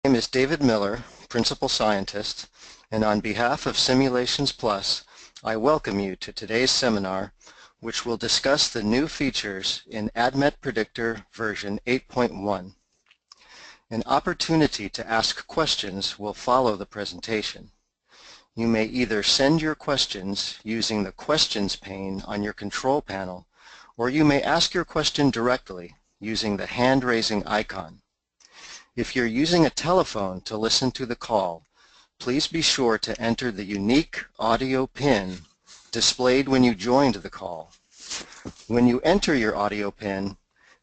My name is David Miller, Principal Scientist, and on behalf of Simulations Plus, I welcome you to today's seminar, which will discuss the new features in ADMET Predictor version 8.1. An opportunity to ask questions will follow the presentation. You may either send your questions using the Questions pane on your control panel, or you may ask your question directly using the hand-raising icon. If you're using a telephone to listen to the call, please be sure to enter the unique audio PIN displayed when you joined the call. When you enter your audio PIN,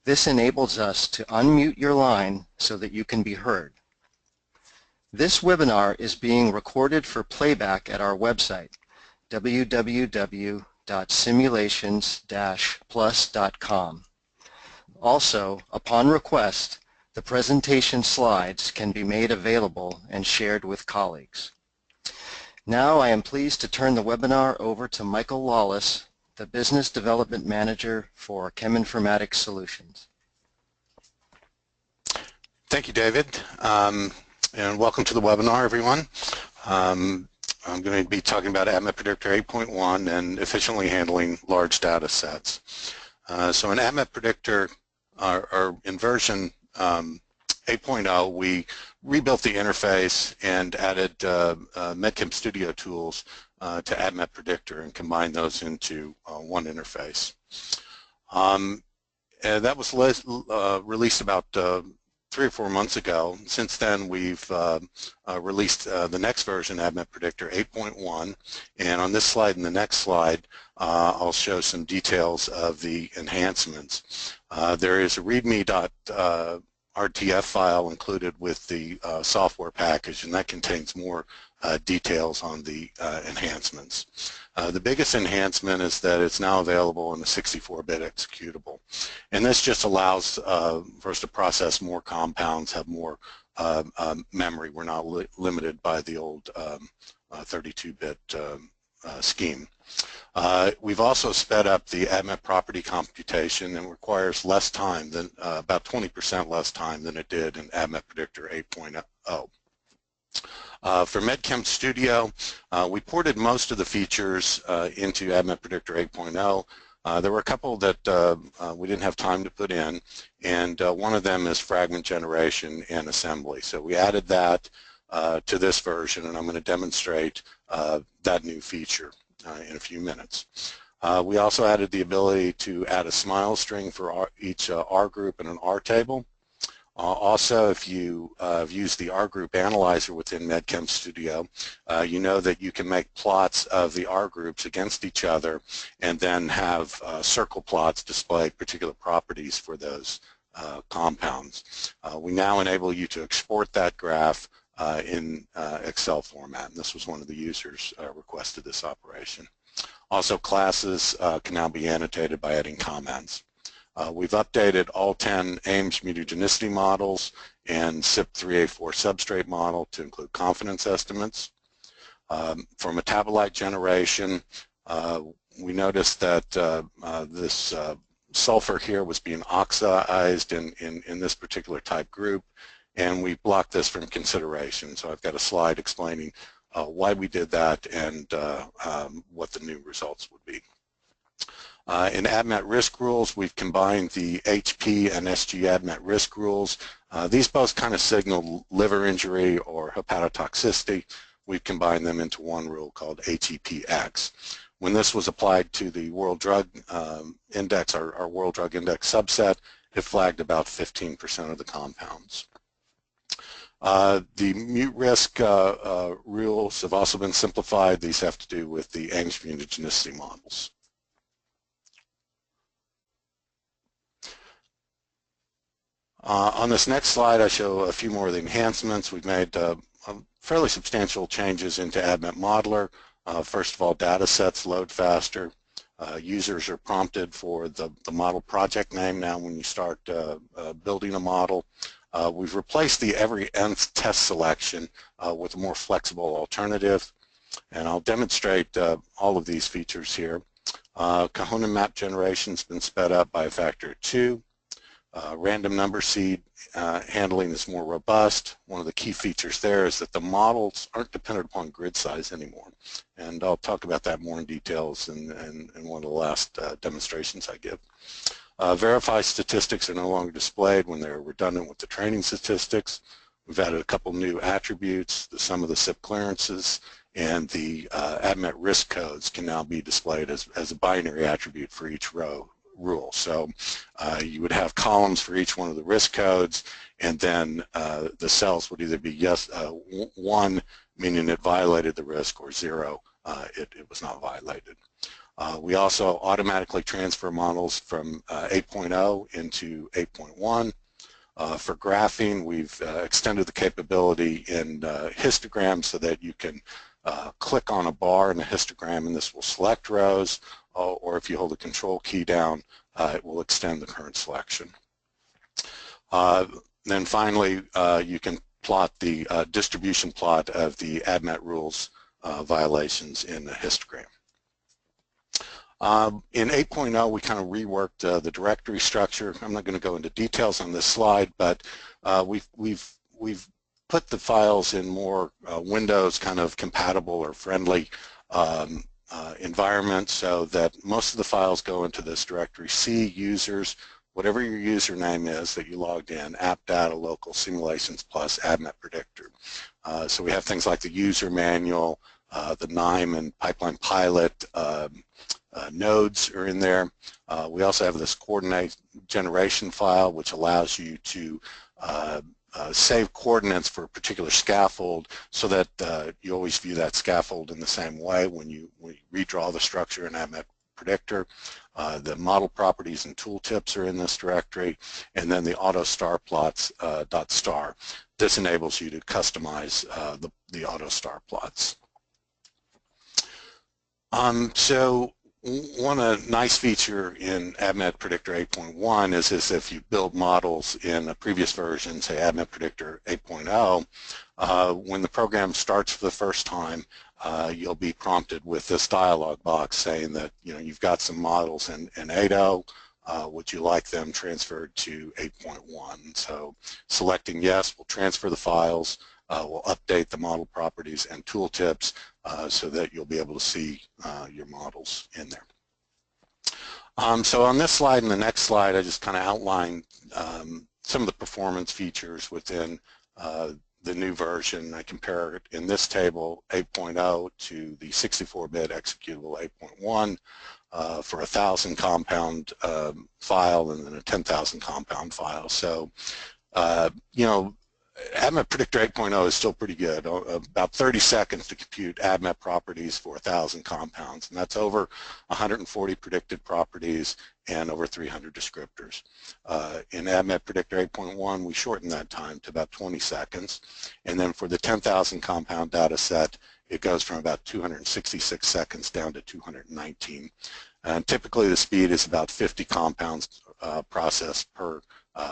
this enables us to unmute your line so that you can be heard. This webinar is being recorded for playback at our website, www.simulations-plus.com. Also, upon request, the presentation slides can be made available and shared with colleagues. Now I am pleased to turn the webinar over to Michael Lawless, the Business Development Manager for Cheminformatics Solutions. Thank you, David, and welcome to the webinar, everyone. I'm going to be talking about ADMET Predictor 8.1 and efficiently handling large data sets. So in ADMET Predictor, or in version 8.0, we rebuilt the interface and added MedChem Studio tools to ADMET Predictor and combined those into one interface. And that was released about 3 or 4 months ago. Since then, we've released the next version, ADMET Predictor 8.1, and on this slide and the next slide, I'll show some details of the enhancements. There is a readme.rtf file included with the software package, and that contains more details on the enhancements. The biggest enhancement is that it's now available in a 64-bit executable, and this just allows for us to process more compounds, have more memory. We're not limited by the old 32-bit scheme. We've also sped up the ADMET property computation and requires less time than about 20% less time than it did in ADMET Predictor 8.0. For MedChem Studio, we ported most of the features into ADMET Predictor 8.0. There were a couple that we didn't have time to put in, and one of them is fragment generation and assembly. So we added that to this version, and I'm going to demonstrate that new feature in a few minutes. We also added the ability to add a smile string for each R group and an R table. Also, if you use the R group analyzer within MedChem Studio, you know that you can make plots of the R groups against each other and then have circle plots display particular properties for those compounds. We now enable you to export that graph in Excel format, and this was one of the users requested this operation. Also, classes can now be annotated by adding comments. We've updated all 10 Ames mutagenicity models and CYP3A4 substrate model to include confidence estimates. For metabolite generation, we noticed that this sulfur here was being oxidized in this particular type group, and we blocked this from consideration. So I've got a slide explaining why we did that and what the new results would be. In ADMET risk rules, we've combined the HP and SG ADMET risk rules. These both kind of signal liver injury or hepatotoxicity. We've combined them into one rule called HEPX. When this was applied to the World Drug Index, our World Drug Index subset, it flagged about 15% of the compounds. The mute risk rules have also been simplified. These have to do with the Ames mutagenicity models. On this next slide, I show a few more of the enhancements. We've made fairly substantial changes into ADMET Modeler. First of all, data sets load faster. Users are prompted for the model project name now when you start building a model. We've replaced the every nth test selection with a more flexible alternative, and I'll demonstrate all of these features here. Cajoning map generation has been sped up by a factor of 2. Random number seed handling is more robust. One of the key features there is that the models aren't dependent upon grid size anymore. And I'll talk about that more in details in one of the last demonstrations I give. Verify statistics are no longer displayed when they're redundant with the training statistics. We've added a couple new attributes, the sum of the SIP clearances, and the ADMET risk codes can now be displayed as a binary attribute for each rule. So you would have columns for each one of the risk codes, and then the cells would either be yes, 1 meaning it violated the risk, or 0, it was not violated. We also automatically transfer models from 8.0 into 8.1. For graphing, we've extended the capability in histograms so that you can click on a bar in a histogram and this will select rows, or if you hold the control key down, it will extend the current selection. Then finally, you can plot the distribution plot of the ADMET rules violations in a histogram. In 8.0, we kind of reworked the directory structure. I'm not going to go into details on this slide, but we've put the files in more Windows kind of compatible or friendly environment, so that most of the files go into this directory C, users, whatever your username is that you logged in, app data, local simulations plus ADMET Predictor. So we have things like the user manual, the NIME and pipeline pilot nodes are in there. We also have this coordinate generation file, which allows you to save coordinates for a particular scaffold, so that you always view that scaffold in the same way when you redraw the structure in ADMET Predictor. The model properties and tooltips are in this directory, and then the auto star plots .star. This enables you to customize the auto star plots. So one nice feature in ADMET Predictor 8.1 is if you build models in a previous version, say ADMET Predictor 8.0, when the program starts for the first time, you'll be prompted with this dialog box saying that you've got some models in 8.0, would you like them transferred to 8.1? So selecting yes will transfer the files, will update the model properties and tooltips so that you'll be able to see your models in there. So on this slide and the next slide, I just kind of outlined some of the performance features within the new version. I compare it in this table 8.0 to the 64-bit executable 8.1 for a 1,000 compound file and then a 10,000 compound file. So ADMET Predictor 8.0 is still pretty good, about 30 seconds to compute ADMET properties for 1,000 compounds, and that's over 140 predicted properties and over 300 descriptors. In ADMET Predictor 8.1, we shortened that time to about 20 seconds, and then for the 10,000 compound data set, it goes from about 266 seconds down to 219. And typically the speed is about 50 compounds processed per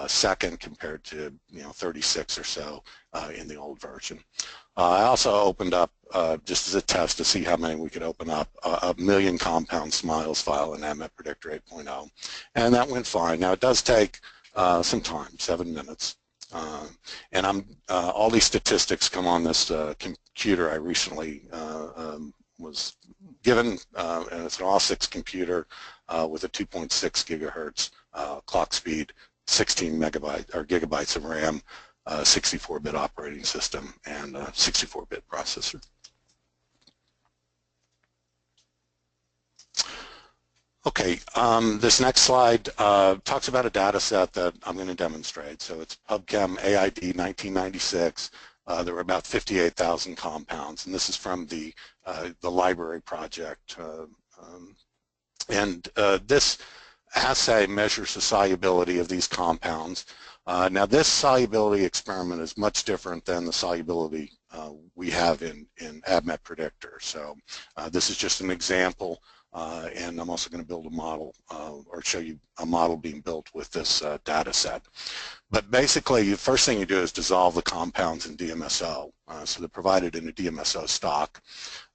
second compared to 36 or so in the old version. I also opened up just as a test to see how many we could open up a 1,000,000 compound smiles file in ADMET Predictor 8.0, and that went fine. Now it does take some time, 7 minutes, and all these statistics come on this computer I recently was given, and it's an AU6 computer with a 2.6 gigahertz clock speed, 16 megabytes or gigabytes of RAM, 64-bit operating system, and 64-bit processor. Okay, this next slide talks about a data set that I'm going to demonstrate. So it's PubChem AID 1996. There were about 58,000 compounds, and this is from the library project. This assay measures the solubility of these compounds. Now this solubility experiment is much different than the solubility we have in ADMET Predictor. So this is just an example, and I'm also going to build a model or show you a model being built with this data set. But basically, the first thing you do is dissolve the compounds in DMSO. So they're provided in a DMSO stock.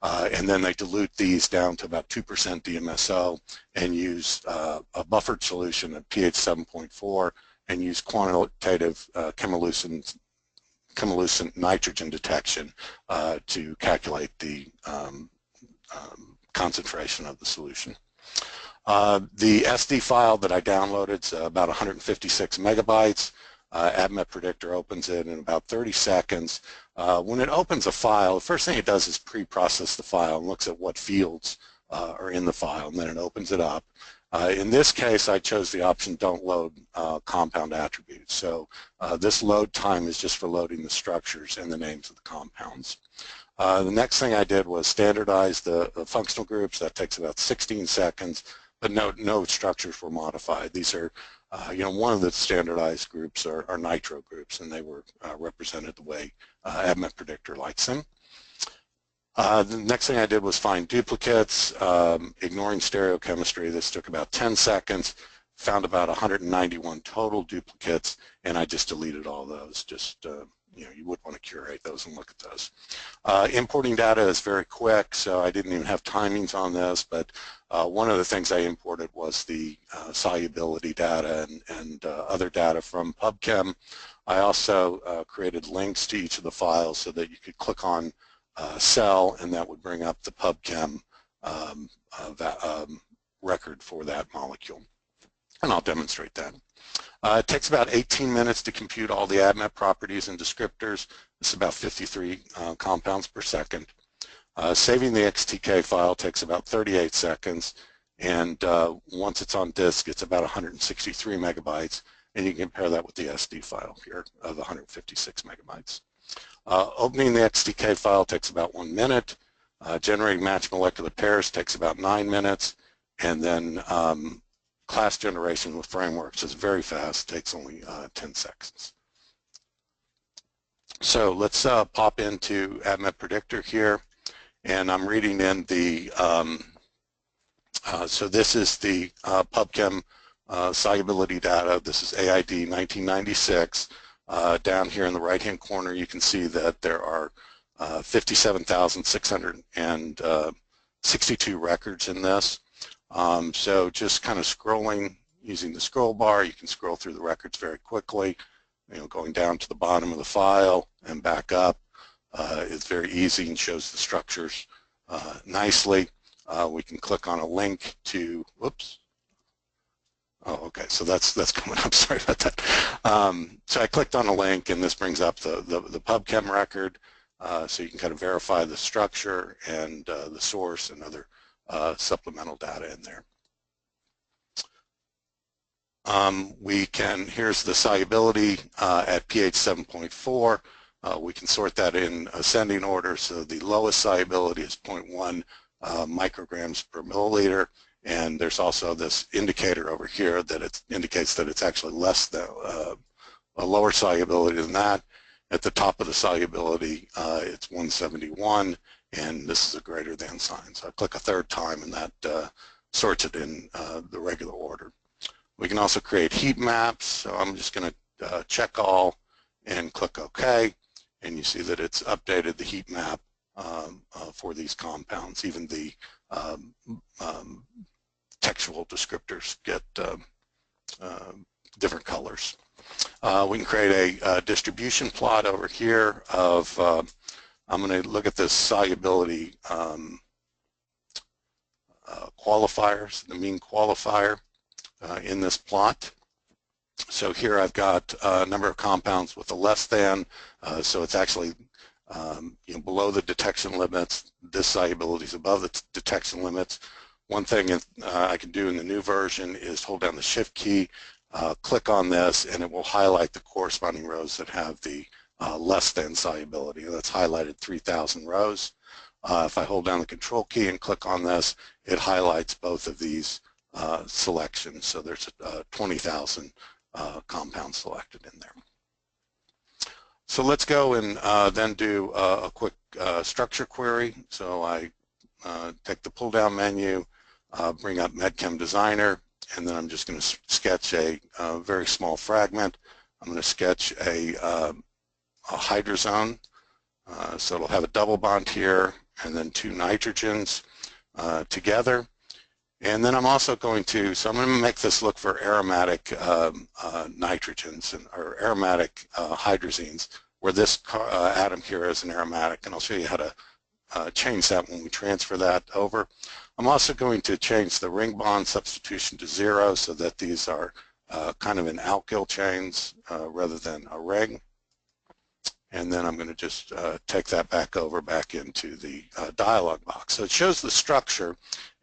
And then they dilute these down to about 2% DMSO and use a buffered solution at pH 7.4 and use quantitative chemiluminescent nitrogen detection to calculate the concentration of the solution. The SD file that I downloaded is about 156 megabytes. ADMET Predictor opens it in about 30 seconds. When it opens a file, the first thing it does is pre-process the file and looks at what fields are in the file, and then it opens it up. In this case, I chose the option don't load compound attributes. So this load time is just for loading the structures and the names of the compounds. The next thing I did was standardize the functional groups. That takes about 16 seconds, but no structures were modified. These are, one of the standardized groups are nitro groups, and they were represented the way ADMET Predictor likes them. The next thing I did was find duplicates, ignoring stereochemistry. This took about 10 seconds, found about 191 total duplicates, and I just deleted all those. Just, you would want to curate those and look at those. Importing data is very quick, so I didn't even have timings on this, but one of the things I imported was the solubility data and other data from PubChem. I also created links to each of the files so that you could click on cell, and that would bring up the PubChem record for that molecule. And I'll demonstrate that. It takes about 18 minutes to compute all the ADMET properties and descriptors. It's about 53 compounds per second. Saving the XTK file takes about 38 seconds, and once it's on disk, it's about 163 megabytes, and you can compare that with the SD file here of 156 megabytes. Opening the XTK file takes about 1 minute. Generating matched molecular pairs takes about 9 minutes, and then class generation with frameworks is very fast, takes only 10 seconds. So let's pop into ADMET Predictor here, and I'm reading in the, so this is the PubChem solubility data. This is AID 1996. Down here in the right-hand corner, you can see that there are 57,662 records in this. So just kind of scrolling using the scroll bar, you can scroll through the records very quickly. Going down to the bottom of the file and back up. It's very easy and shows the structures nicely. We can click on a link to, whoops. Oh, okay, so that's coming up, sorry about that. So I clicked on a link, and this brings up the PubChem record, so you can kind of verify the structure and the source and other supplemental data in there. Here's the solubility at pH 7.4. We can sort that in ascending order, so the lowest solubility is 0.1 micrograms per milliliter, and there's also this indicator over here that it indicates that it's actually less than a lower solubility than that. At the top of the solubility, it's 171, and this is a greater than sign. So I click a third time, and that sorts it in the regular order. We can also create heat maps, so I'm just going to check all and click OK, and you see that it's updated the heat map for these compounds. Even the textual descriptors get different colors. We can create a distribution plot over here of, I'm going to look at this solubility qualifiers, the mean qualifier in this plot. So here I've got a number of compounds with a less than, so it's actually below the detection limits. This solubility is above the detection limits. One thing I can do in the new version is hold down the Shift key, click on this, and it will highlight the corresponding rows that have the less than solubility. That's highlighted 3,000 rows. If I hold down the Control key and click on this, it highlights both of these selections. So there's 20,000 compounds selected in there. So let's go and then do a quick structure query. So I take the pull-down menu, bring up MedChem Designer, and then I'm just going to sketch a very small fragment. I'm going to sketch a hydrazone. So it'll have a double bond here and then two nitrogens together. And then I'm also going to, so I'm going to make this look for aromatic nitrogens or aromatic hydrazines, where this atom here is an aromatic, and I'll show you how to change that when we transfer that over. I'm also going to change the ring bond substitution to 0 so that these are kind of in alkyl chains rather than a ring. And then I'm going to just take that back into the dialog box. So it shows the structure.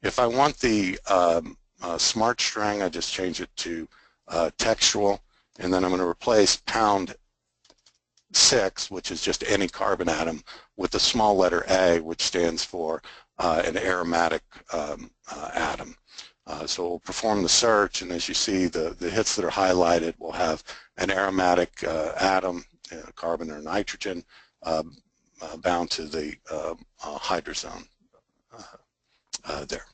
If I want the smart string, I just change it to textual, and then I'm going to replace pound 6, which is just any carbon atom, with the small letter A, which stands for an aromatic atom. So we'll perform the search, and as you see, the hits that are highlighted will have an aromatic atom, carbon or nitrogen, bound to the hydrazone there.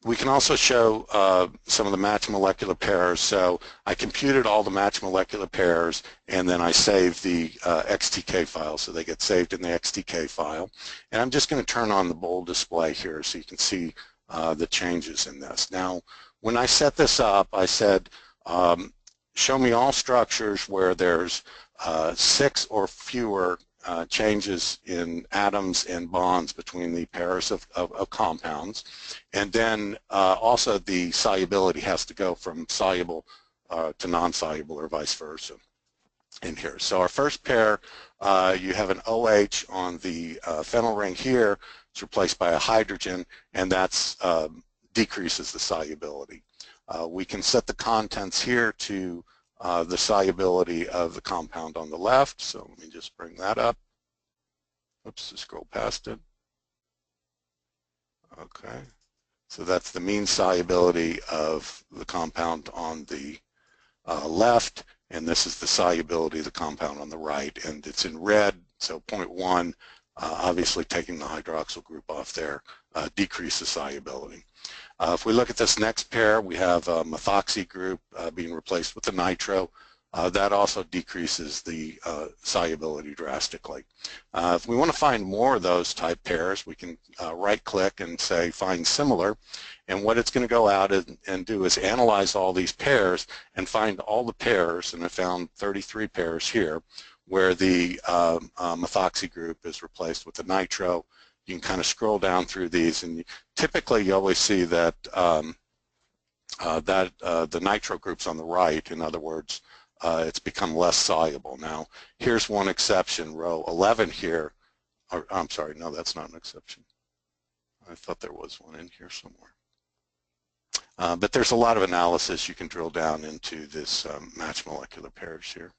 We can also show some of the match molecular pairs. So I computed all the match molecular pairs, and then I saved the XTK file, so they get saved in the XTK file. And I'm just going to turn on the bold display here so you can see the changes in this. Now, when I set this up, I said, show me all structures where there's 6 or fewer changes in atoms and bonds between the pairs of compounds, and then also the solubility has to go from soluble to non-soluble or vice versa in here. So our first pair, you have an OH on the phenyl ring here. It's replaced by a hydrogen, and that's decreases the solubility. We can set the contents here to the solubility of the compound on the left. So let me just bring that up. Oops, scroll past it. Okay, so that's the mean solubility of the compound on the left, and this is the solubility of the compound on the right, and it's in red, so 0.1, obviously taking the hydroxyl group off there decreases solubility. If we look at this next pair, we have a methoxy group being replaced with the nitro. That also decreases the solubility drastically. If we want to find more of those type pairs, we can right-click and say find similar, and what it's going to go out and do is analyze all these pairs and find all the pairs, and I found 33 pairs here, where the methoxy group is replaced with the nitro. You can kind of scroll down through these, and typically you always see that the nitro group's on the right. In other words, it's become less soluble. Now, here's one exception, row 11 here. Or, I'm sorry, no, that's not an exception. I thought there was one in here somewhere. But there's a lot of analysis you can drill down into this match molecular pairs here.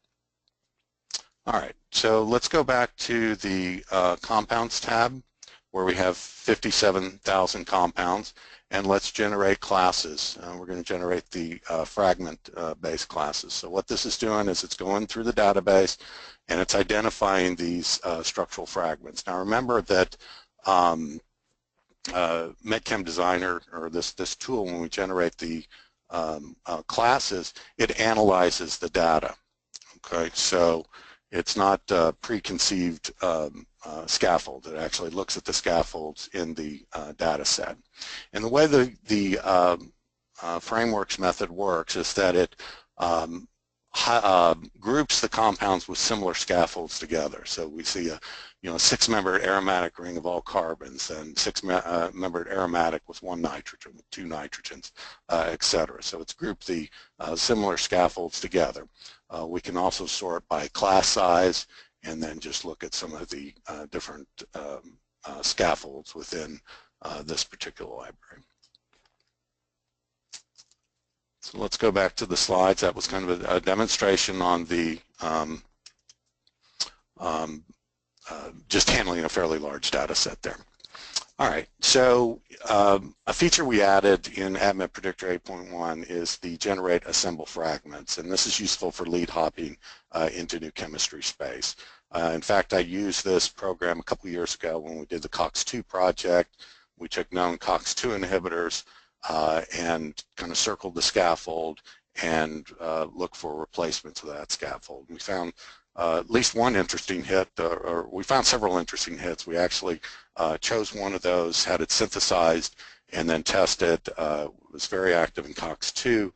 All right, so let's go back to the compounds tab, where we have 57,000 compounds, and let's generate classes. We're going to generate the fragment-based classes. So what this is doing is it's going through the database and it's identifying these structural fragments. Now remember that MedChem Designer, or this tool, when we generate the classes, it analyzes the data. Okay, so it's not preconceived scaffold. It actually looks at the scaffolds in the data set. And the way the frameworks method works is that it groups the compounds with similar scaffolds together. So we see a 6-membered aromatic ring of all carbons, and 6-membered aromatic with 1 nitrogen, with 2 nitrogens, etc. So it's grouped the similar scaffolds together. We can also sort by class size, and then just look at some of the different scaffolds within this particular library. So let's go back to the slides. That was kind of a demonstration on the just handling a fairly large data set there. All right, so a feature we added in ADMET Predictor 8.1 is the generate assemble fragments, and this is useful for lead hopping into new chemistry space. In fact, I used this program a couple years ago when we did the COX-2 project. We took known COX-2 inhibitors and kind of circled the scaffold and looked for replacements of that scaffold. We found at least one interesting hit, or we found several interesting hits. We actually chose one of those, had it synthesized, and then tested. It was very active in COX-2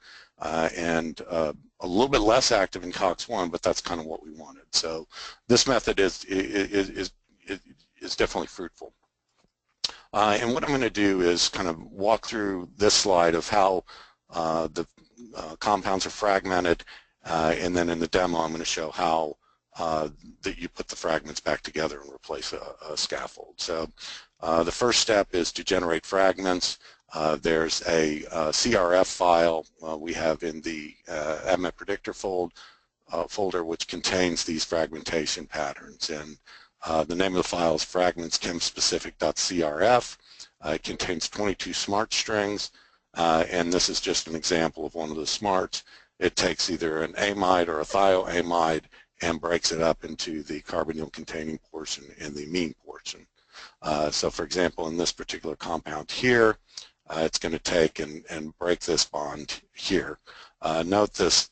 and a little bit less active in COX-1, but that's kind of what we wanted. So this method is definitely fruitful. And what I'm going to do is kind of walk through this slide of how the compounds are fragmented, and then in the demo I'm going to show how that you put the fragments back together and replace a scaffold. So the first step is to generate fragments. There's a CRF file we have in the ADMET Predictor folder, which contains these fragmentation patterns. And the name of the file is fragmentschemspecific.crf. It contains 22 smart strings, and this is just an example of one of the smarts. It takes either an amide or a thioamide and breaks it up into the carbonyl containing portion and the amine portion. So for example, in this particular compound here, it's going to take and break this bond here. Note this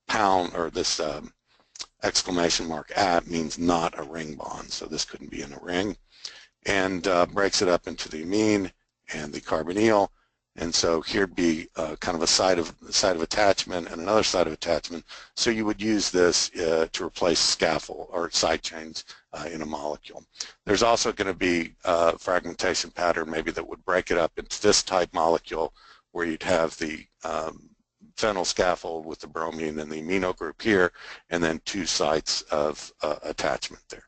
pound, or this exclamation mark at, means not a ring bond, so this couldn't be in a ring, and breaks it up into the amine and the carbonyl. And so here'd be kind of a side of attachment and another side of attachment. So you would use this to replace scaffold or side chains in a molecule. There's also going to be a fragmentation pattern maybe that would break it up into this type molecule, where you'd have the phenyl scaffold with the bromine and the amino group here, and then two sites of attachment there.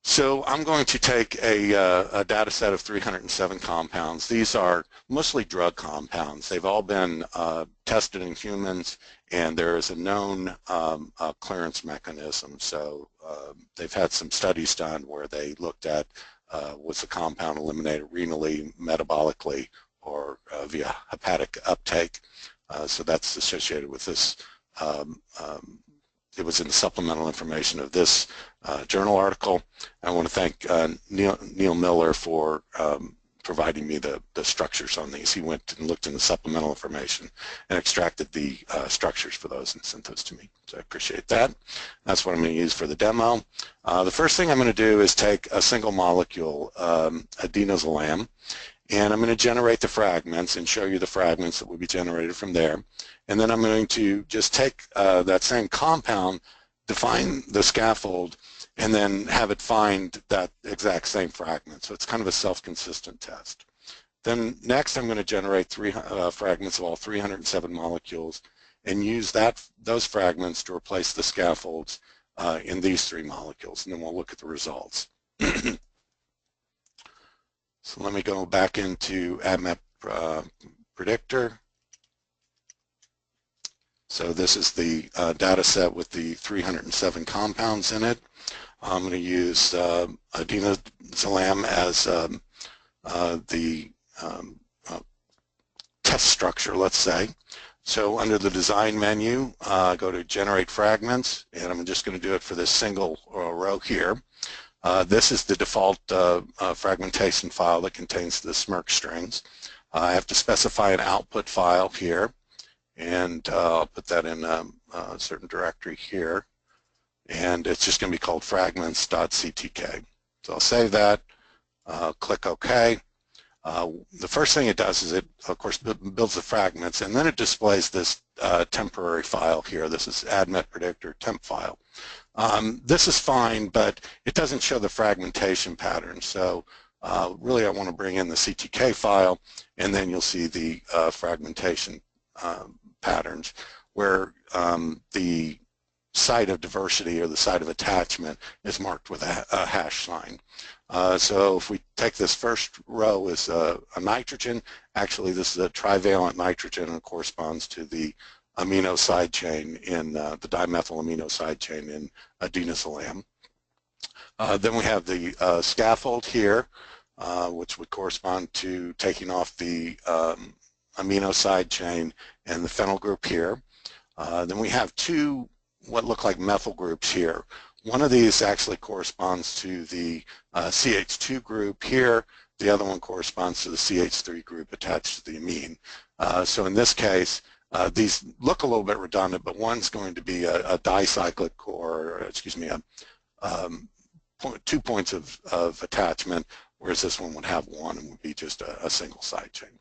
So I'm going to take a data set of 307 compounds. These are mostly drug compounds. They've all been tested in humans, and there is a known clearance mechanism. So they've had some studies done where they looked at was the compound eliminated renally, metabolically, or via hepatic uptake. So that's associated with this. It was in the supplemental information of this journal article. I want to thank Neil Miller for providing me the structures on these. He went and looked in the supplemental information and extracted the structures for those and sent those to me. So I appreciate that. That's what I'm going to use for the demo. The first thing I'm going to do is take a single molecule, adenozolam, and I'm going to generate the fragments and show you the fragments that will be generated from there. And then I'm going to just take that same compound, define the scaffold, and then have it find that exact same fragment. So it's kind of a self-consistent test. Then next I'm going to generate fragments of all 307 molecules and use those fragments to replace the scaffolds in these 3 molecules, and then we'll look at the results. So let me go back into ADMET Predictor. So this is the data set with the 307 compounds in it. I'm going to use adenozolam as the test structure, let's say. So under the design menu, go to generate fragments, and I'm just going to do it for this single row here. This is the default fragmentation file that contains the SMERC strings. I have to specify an output file here, and I'll put that in a certain directory here, and it's just going to be called fragments.ctk. So I'll save that, click OK. The first thing it does is it, of course, builds the fragments, and then it displays this temporary file here. This is ADMET Predictor temp file. This is fine, but it doesn't show the fragmentation pattern. So really I want to bring in the CTK file, and then you'll see the fragmentation patterns where the site of diversity or the site of attachment is marked with a hash sign. So if we take this first row as a nitrogen, actually this is a trivalent nitrogen, and it corresponds to the amino side chain in the dimethyl amino side chain in adenozolam. Then we have the scaffold here, which would correspond to taking off the amino side chain and the phenyl group here. Then we have 2 what look like methyl groups here. One of these actually corresponds to the CH2 group here. The other one corresponds to the CH3 group attached to the amine. So in this case, These look a little bit redundant, but one's going to be a dicyclic, or excuse me, 2 points of attachment, whereas this one would have one and would be just a single side chain.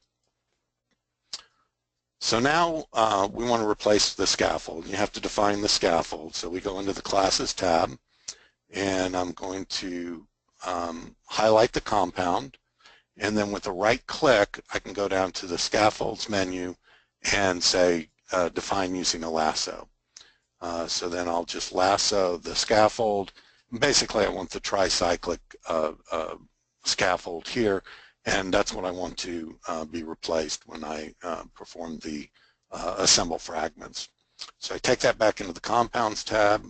So now we want to replace the scaffold. You have to define the scaffold. So we go into the Classes tab, and I'm going to highlight the compound, and then with a right click I can go down to the Scaffolds menu and say define using a lasso. So then I'll just lasso the scaffold. Basically I want the tricyclic scaffold here, and that's what I want to be replaced when I perform the assemble fragments. So I take that back into the Compounds tab.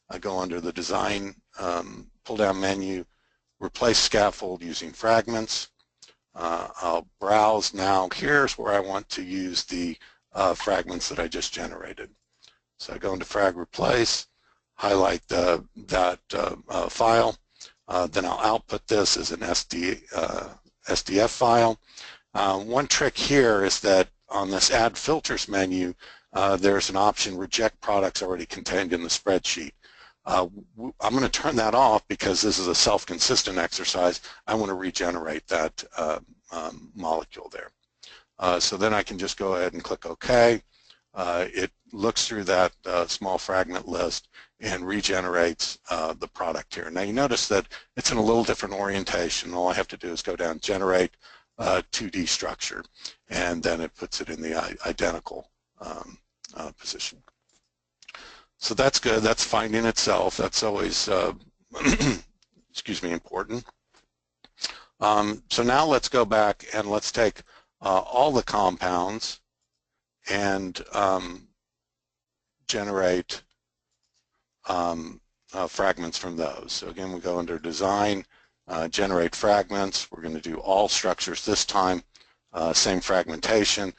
I go under the Design pull-down menu, replace scaffold using Fragments. I'll browse now. Here's where I want to use the fragments that I just generated. So I go into Frag Replace, highlight that file, then I'll output this as an SDF file. One trick here is that on this Add Filters menu, there's an option, Reject Products Already Contained in the Spreadsheet. I'm going to turn that off because this is a self-consistent exercise. I want to regenerate that molecule there. So then I can just go ahead and click OK. It looks through that small fragment list and regenerates the product here. Now you notice that it's in a little different orientation. All I have to do is go down, Generate 2D Structure, and then it puts it in the identical position. So that's good. That's finding itself. That's always, excuse me, important. So now let's go back and let's take all the compounds and generate fragments from those. So again, we go under Design, Generate Fragments. We're going to do all structures this time, same fragmentation.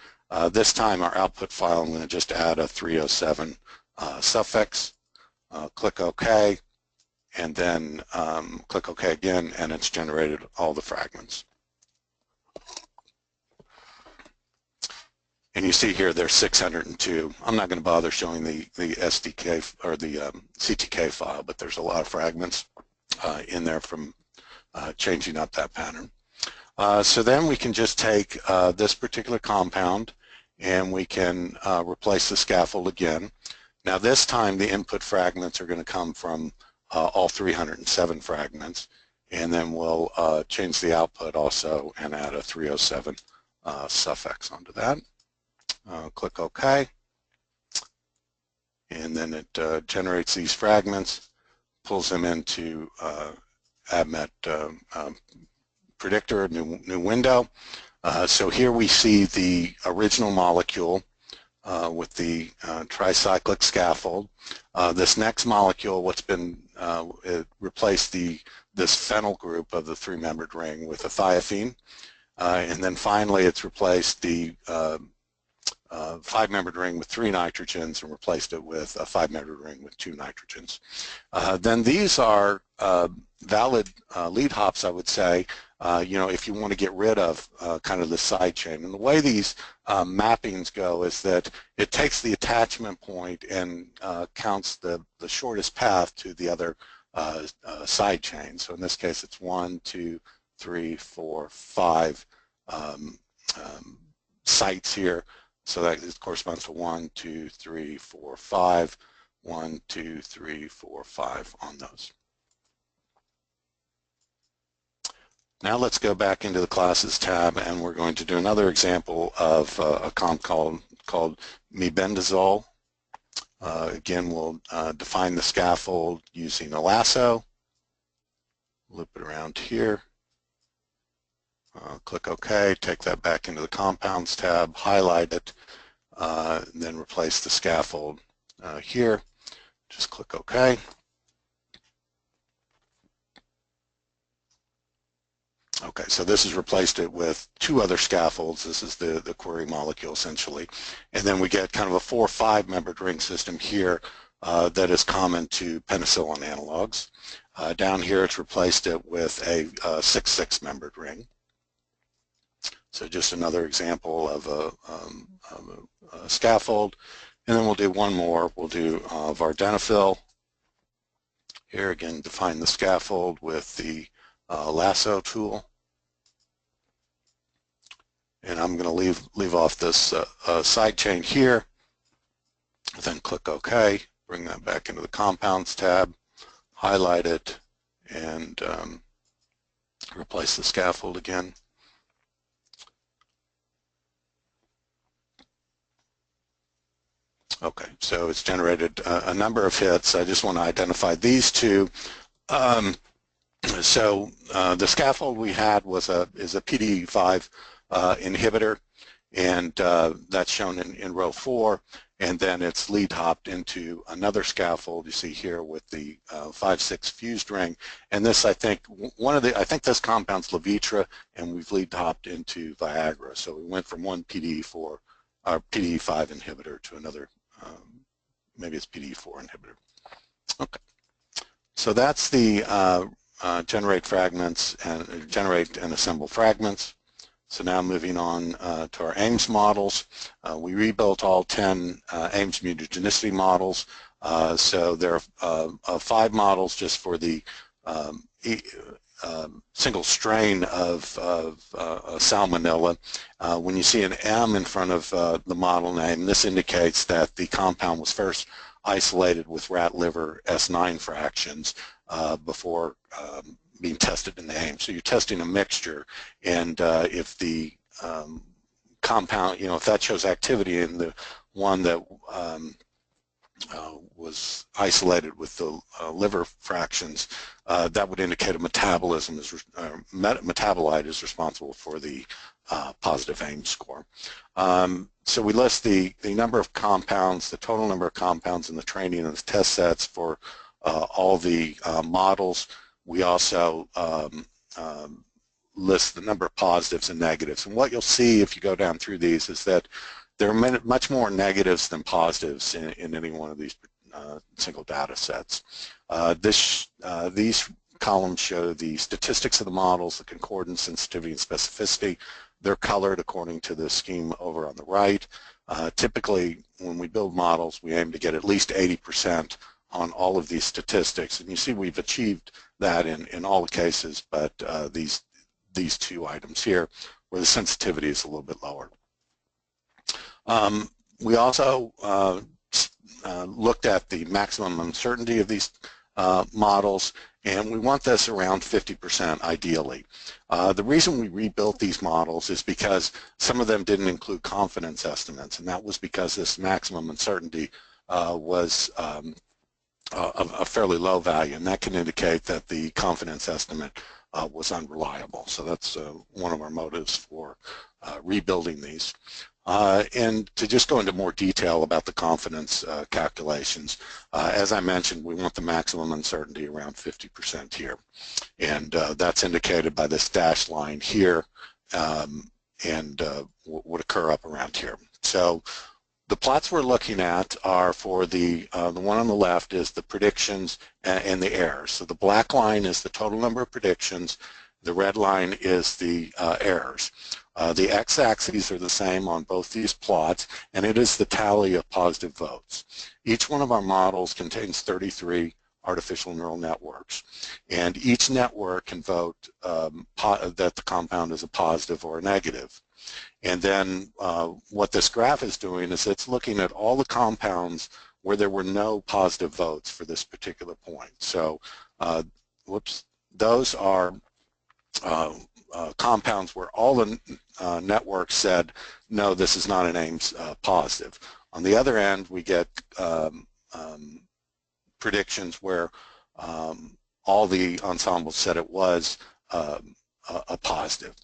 This time our output file, I'm going to just add a 307 suffix, click OK, and then click OK again, and it's generated all the fragments. And you see here there's 602. I'm not going to bother showing the SDK or the CTK file, but there's a lot of fragments in there from changing up that pattern. So then we can just take this particular compound and we can replace the scaffold again. Now this time the input fragments are going to come from all 307 fragments, and then we'll change the output also and add a 307 suffix onto that. Click OK, and then it generates these fragments, pulls them into ADMET Predictor, new window. So here we see the original molecule with the tricyclic scaffold. This next molecule, what's been it replaced this phenyl group of the 3-membered ring with a thiophene, and then finally it's replaced the 5-membered ring with 3 nitrogens and replaced it with a 5-membered ring with 2 nitrogens. Then these are valid lead hops, I would say, you know, if you want to get rid of kind of the side chain. And the way these mappings go is that it takes the attachment point and counts the shortest path to the other side chain. So in this case it's 1, 2, 3, 4, 5 sites here. So that corresponds to 1, 2, 3, 4, 5, 1, 2, 3, 4, 5 on those. Now let's go back into the Classes tab, and we're going to do another example of a comp called mebendazole. Again, we'll define the scaffold using a lasso, loop it around here, click OK, take that back into the Compounds tab, highlight it, then replace the scaffold here. Just click OK. Okay, so this has replaced it with 2 other scaffolds. This is the query molecule essentially. And then we get kind of a 4-5 membered ring system here that is common to penicillin analogs. Down here it's replaced it with a 6-6 membered ring. So just another example of a scaffold. And then we'll do one more. We'll do vardenafil. Here again, define the scaffold with the lasso tool. And I'm going to leave off this side chain here. Then click OK. Bring that back into the Compounds tab. Highlight it and replace the scaffold again. Okay, so it's generated a number of hits. I just want to identify these two. So the scaffold we had is a PDE5 inhibitor, and that's shown in row 4. And then it's lead hopped into another scaffold you see here with the 5,6 fused ring. And this, I think, I think this compound's Levitra, and we've lead hopped into Viagra. So we went from one PDE5 inhibitor to another. Maybe it's PDE4 inhibitor. Okay, so that's the generate fragments and generate and assemble fragments. So now moving on to our Ames models. We rebuilt all 10 Ames mutagenicity models. So there are 5 models just for the single strain of salmonella. When you see an M in front of the model name, this indicates that the compound was first isolated with rat liver S9 fractions before being tested in the Ames. So you're testing a mixture, and if the compound, if that shows activity in the one that was isolated with the liver fractions, that would indicate a metabolite is responsible for the positive Ames score. So we list the number of compounds, the total number of compounds in the training and the test sets for all the models. We also list the number of positives and negatives. And what you'll see if you go down through these is that there are much more negatives than positives in any one of these single data sets. These columns show the statistics of the models, the concordance, sensitivity, and specificity. They're colored according to the scheme over on the right. Typically, when we build models, we aim to get at least 80% on all of these statistics. And you see we've achieved that in all the cases, but these 2 items here where the sensitivity is a little bit lower. We also looked at the maximum uncertainty of these models, and we want this around 50% ideally. The reason we rebuilt these models is because some of them didn't include confidence estimates, and that was because this maximum uncertainty was a fairly low value, and that can indicate that the confidence estimate was unreliable. So that's one of our motives for rebuilding these. And to just go into more detail about the confidence calculations, as I mentioned, we want the maximum uncertainty around 50% here. And that's indicated by this dashed line here, and would occur up around here. So the plots we're looking at are for the one on the left is the predictions and the errors. So the black line is the total number of predictions. The red line is the errors. The x-axes are the same on both these plots, and it is the tally of positive votes. Each one of our models contains 33 artificial neural networks, and each network can vote that the compound is a positive or a negative. And then what this graph is doing is it's looking at all the compounds where there were no positive votes for this particular point. So, those are compounds where all the networks said, no, this is not an Ames positive. On the other end, we get predictions where all the ensembles said it was a positive.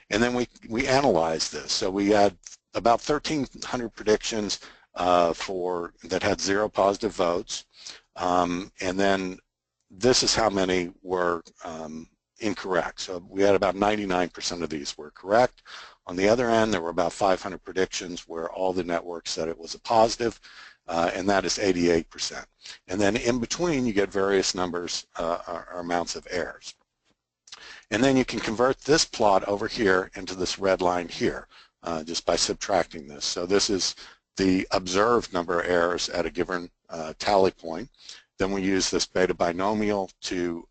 And then we analyzed this. So we had about 1,300 predictions that had 0 positive votes. And then this is how many were incorrect. So we had about 99% of these were correct. On the other end, there were about 500 predictions where all the networks said it was a positive, and that is 88%. And then in between, you get various numbers or amounts of errors. And then you can convert this plot over here into this red line here just by subtracting this. So this is the observed number of errors at a given tally point. Then we use this beta binomial to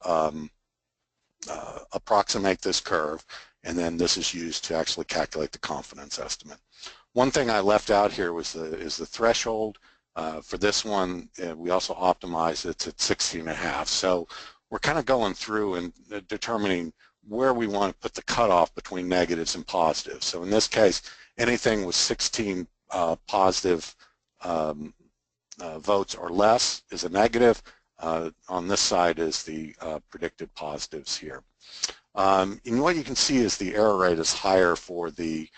approximate this curve, and then this is used to actually calculate the confidence estimate. One thing I left out here is the threshold. For this one, we also optimized it at 16.5. So we're kind of going through and determining where we want to put the cutoff between negatives and positives. So in this case, anything with 16 positive votes or less is a negative. On this side is the predicted positives here. And what you can see is the error rate is higher for the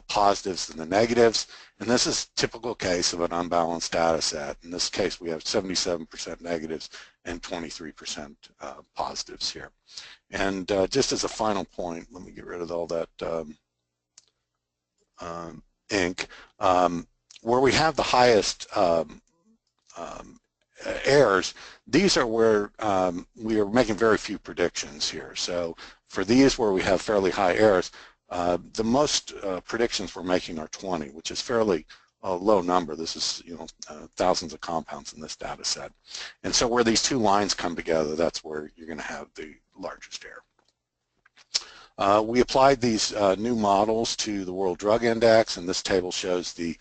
positives than the negatives, and this is a typical case of an unbalanced data set. In this case, we have 77% negatives and 23% positives here. And just as a final point, let me get rid of all that ink. Where we have the highest errors, these are where we are making very few predictions here. So for these where we have fairly high errors, the most predictions we're making are 20, which is fairly a low number. This is, thousands of compounds in this data set. And so where these two lines come together, that's where you're going to have the largest error. We applied these new models to the World Drug Index, and this table shows the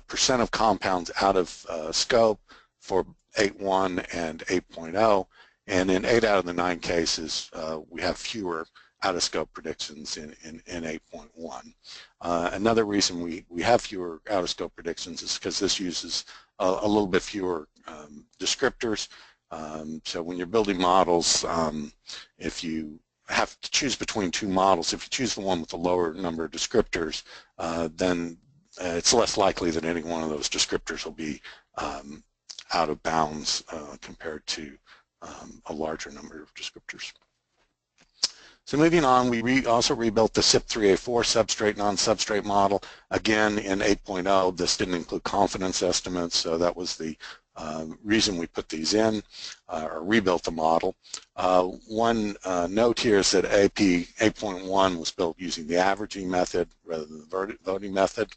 percent of compounds out of scope for 8.1 and 8.0, and in 8 out of the 9 cases we have fewer out-of-scope predictions in 8.1. Another reason we have fewer out-of-scope predictions is because this uses a little bit fewer descriptors. So when you're building models, if you have to choose between two models, if you choose the one with the lower number of descriptors, then it's less likely that any one of those descriptors will be out of bounds compared to a larger number of descriptors. So moving on, we also rebuilt the CYP3A4 substrate non-substrate model. Again, in 8.0, this didn't include confidence estimates, so that was the reason we put these in or rebuilt the model. One note here is that AP 8.1 was built using the averaging method rather than the voting method.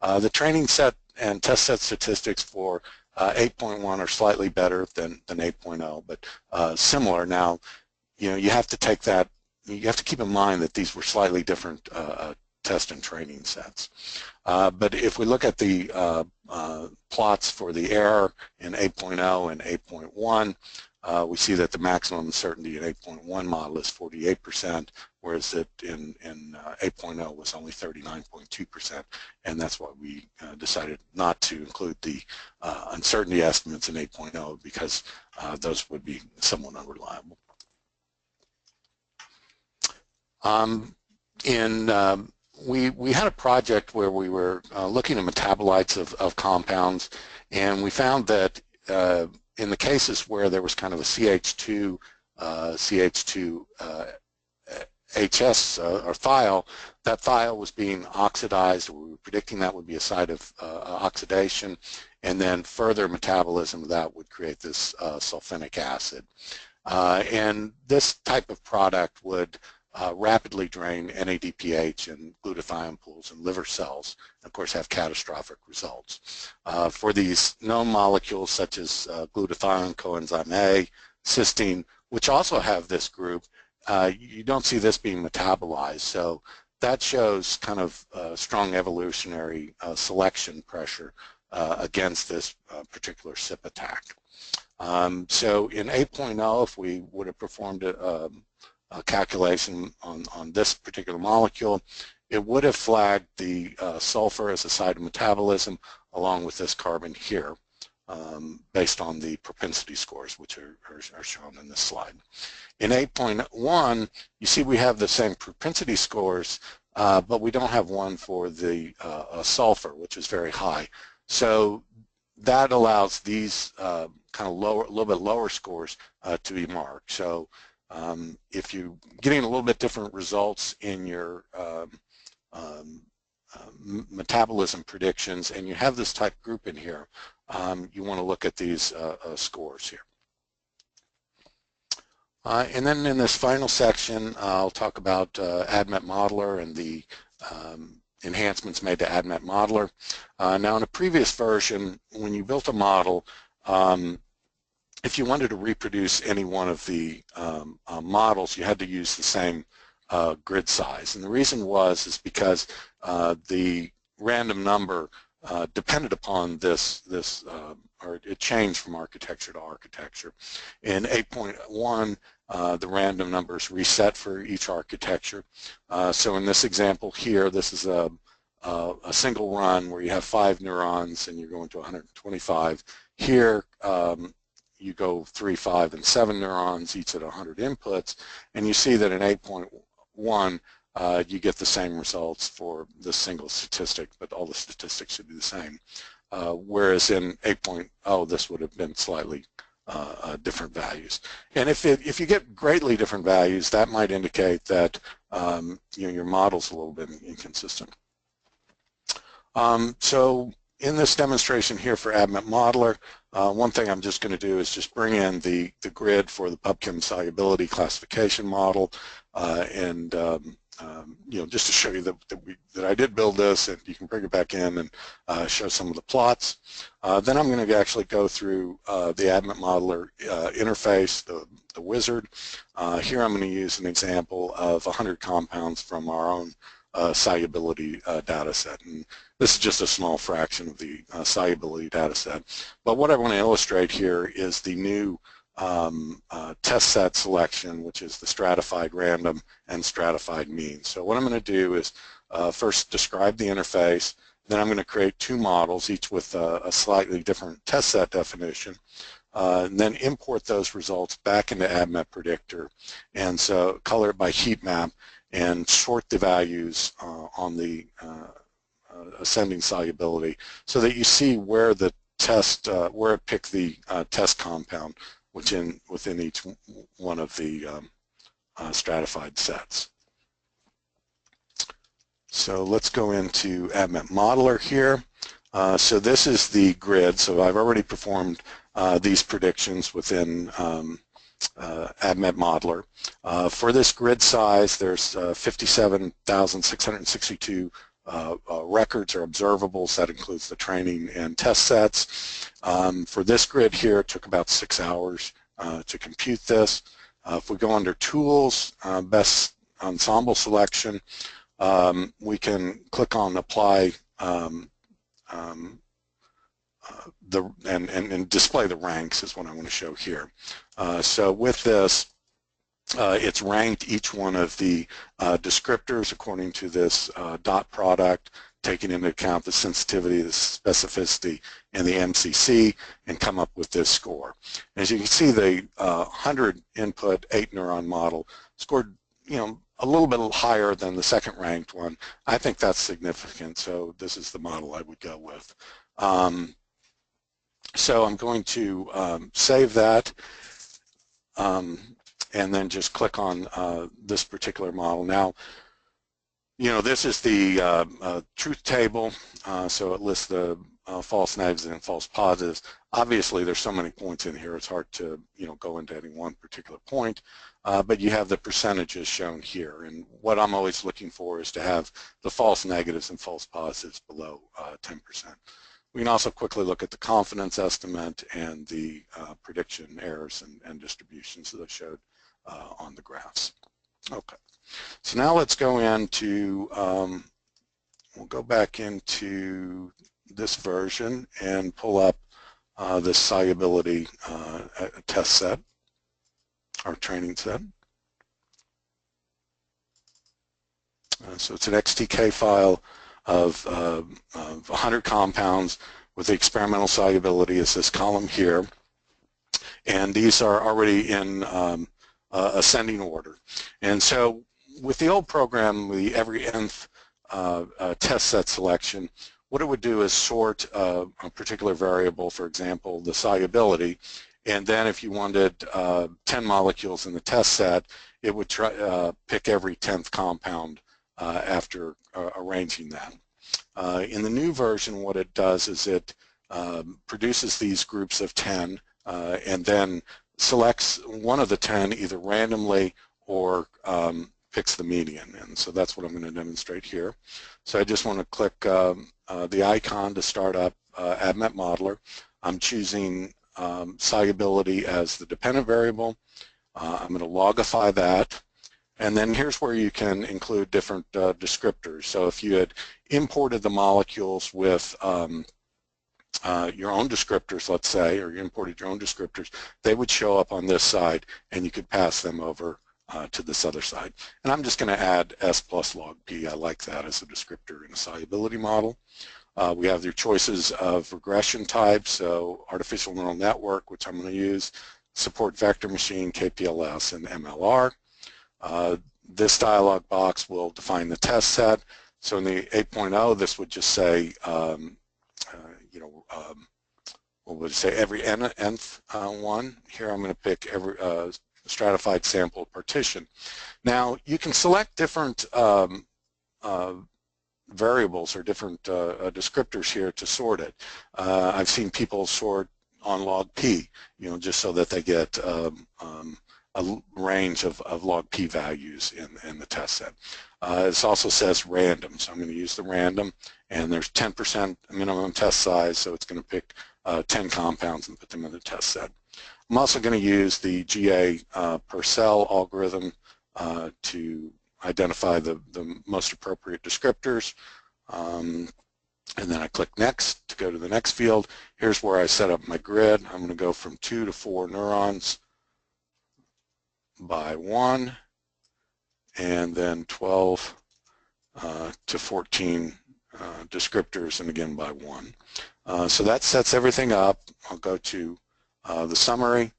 The training set and test set statistics for 8.1 are slightly better than 8.0, but similar. Now, you have to take that. You have to keep in mind that these were slightly different test and training sets. But if we look at the plots for the error in 8.0 and 8.1, we see that the maximum uncertainty in 8.1 model is 48%, whereas it in 8.0 was only 39.2%, and that's why we decided not to include the uncertainty estimates in 8.0 because those would be somewhat unreliable. We had a project where we were looking at metabolites of compounds, and we found that in the cases where there was kind of a CH2 HS or thiol, that thiol was being oxidized. We were predicting that would be a site of oxidation, and then further metabolism of that would create this sulfenic acid. And this type of product would rapidly drain NADPH and glutathione pools in liver cells, and of course have catastrophic results. For these known molecules such as glutathione, coenzyme A, cysteine, which also have this group, you don't see this being metabolized, so that shows kind of strong evolutionary selection pressure against this particular CYP attack. So in 8.0, if we would have performed a calculation on this particular molecule, it would have flagged the sulfur as a site of metabolism along with this carbon here based on the propensity scores, which are shown in this slide. In 8.1, you see we have the same propensity scores, but we don't have one for the sulfur, which is very high. So that allows these kind of lower, a little bit lower scores to be marked. So if you're getting a little bit different results in your metabolism predictions and you have this type group in here, you want to look at these scores here. And then in this final section, I'll talk about ADMET Modeler and the enhancements made to ADMET Modeler. Now in a previous version, when you built a model, if you wanted to reproduce any one of the models, you had to use the same grid size. And the reason is because the random number depended upon this, or it changed from architecture to architecture. In 8.1, the random numbers reset for each architecture. So in this example here, this is a single run where you have 5 neurons and you're going to 125. Here, you go 3, 5, and 7 neurons, each at 100 inputs, and you see that in 8.1, you get the same results for this single statistic, but all the statistics should be the same. Whereas in 8.0, this would have been slightly different values. And if you get greatly different values, that might indicate that your model's a little bit inconsistent. So in this demonstration here for ADMET Modeler, one thing I'm just going to do is just bring in the grid for the PubChem solubility classification model, and just to show you that I did build this, and you can bring it back in and show some of the plots. Then I'm going to actually go through the ADMET Modeler interface, the wizard. Here I'm going to use an example of 100 compounds from our own solubility data set. And this is just a small fraction of the solubility data set. But what I want to illustrate here is the new test set selection, which is the stratified random and stratified mean. So what I'm going to do is first describe the interface, then I'm going to create 2 models, each with a slightly different test set definition, and then import those results back into ADMET Predictor, and so color it by heat map and sort the values on the ascending solubility so that you see where the test, where it picked the test compound within each one of the stratified sets. So let's go into ADMET Modeler here. So this is the grid. So I've already performed these predictions within ADMET Modeler. For this grid size, there's 57,662 records or observables. That includes the training and test sets. For this grid here, it took about 6 hours to compute this. If we go under Tools, Best Ensemble Selection, we can click on Apply and display the ranks is what I want to show here. So with this, it's ranked each one of the descriptors according to this dot product, taking into account the sensitivity, the specificity, and the MCC, and come up with this score. As you can see, the 100 input 8 neuron model scored, a little bit higher than the second ranked one. I think that's significant, so this is the model I would go with. So I'm going to save that, and then just click on this particular model. Now, this is the truth table, so it lists the false negatives and false positives. Obviously, there's so many points in here, it's hard to go into any one particular point, but you have the percentages shown here. And what I'm always looking for is to have the false negatives and false positives below 10%. We can also quickly look at the confidence estimate and the prediction errors and distributions that I showed on the graphs. Okay, so now let's go into, we'll go back into this version and pull up this solubility test set, our training set. So it's an XTK file of 100 compounds with the experimental solubility as this column here, and these are already in ascending order. And so with the old program, the every nth test set selection, what it would do is sort a particular variable, for example, the solubility, and then if you wanted 10 molecules in the test set, it would try pick every 10th compound after arranging that. In the new version, what it does is it produces these groups of 10 and then selects one of the 10 either randomly or picks the median, and so that's what I'm going to demonstrate here. So I just want to click the icon to start up ADMET Modeler. I'm choosing solubility as the dependent variable. I'm going to logify that, and then here's where you can include different descriptors. So if you had imported the molecules with your own descriptors, let's say, or you imported your own descriptors, they would show up on this side and you could pass them over to this other side. And I'm just going to add S plus log P. I like that as a descriptor in a solubility model. We have your choices of regression types, so artificial neural network, which I'm going to use, support vector machine, KPLS, and MLR. This dialog box will define the test set. So in the 8.0, this would just say, what would it say, every nth one. Here I'm going to pick every stratified sample partition. Now you can select different variables or different descriptors here to sort it. I've seen people sort on log P, just so that they get a range of log P values in the test set. This also says random, so I'm going to use the random, and there's 10% minimum test size, so it's going to pick 10 compounds and put them in the test set. I'm also going to use the GA per cell algorithm to identify the most appropriate descriptors, and then I click next to go to the next field. Here's where I set up my grid. I'm going to go from 2 to 4 neurons by 1, and then 12 to 14 descriptors, and again by 1. So that sets everything up. I'll go to the summary,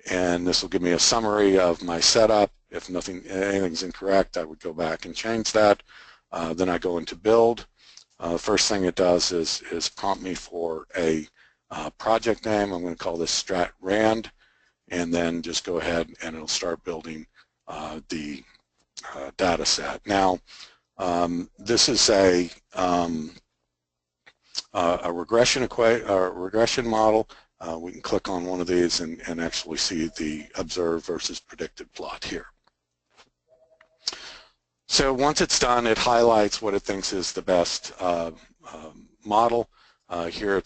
and this will give me a summary of my setup. If anything's incorrect, I would go back and change that. Then I go into build. First thing it does is prompt me for a project name. I'm going to call this Strat Rand, and then just go ahead and it'll start building the data set. Now, this is a regression model. We can click on one of these and actually see the observed versus predicted plot here. So once it's done, it highlights what it thinks is the best model. Here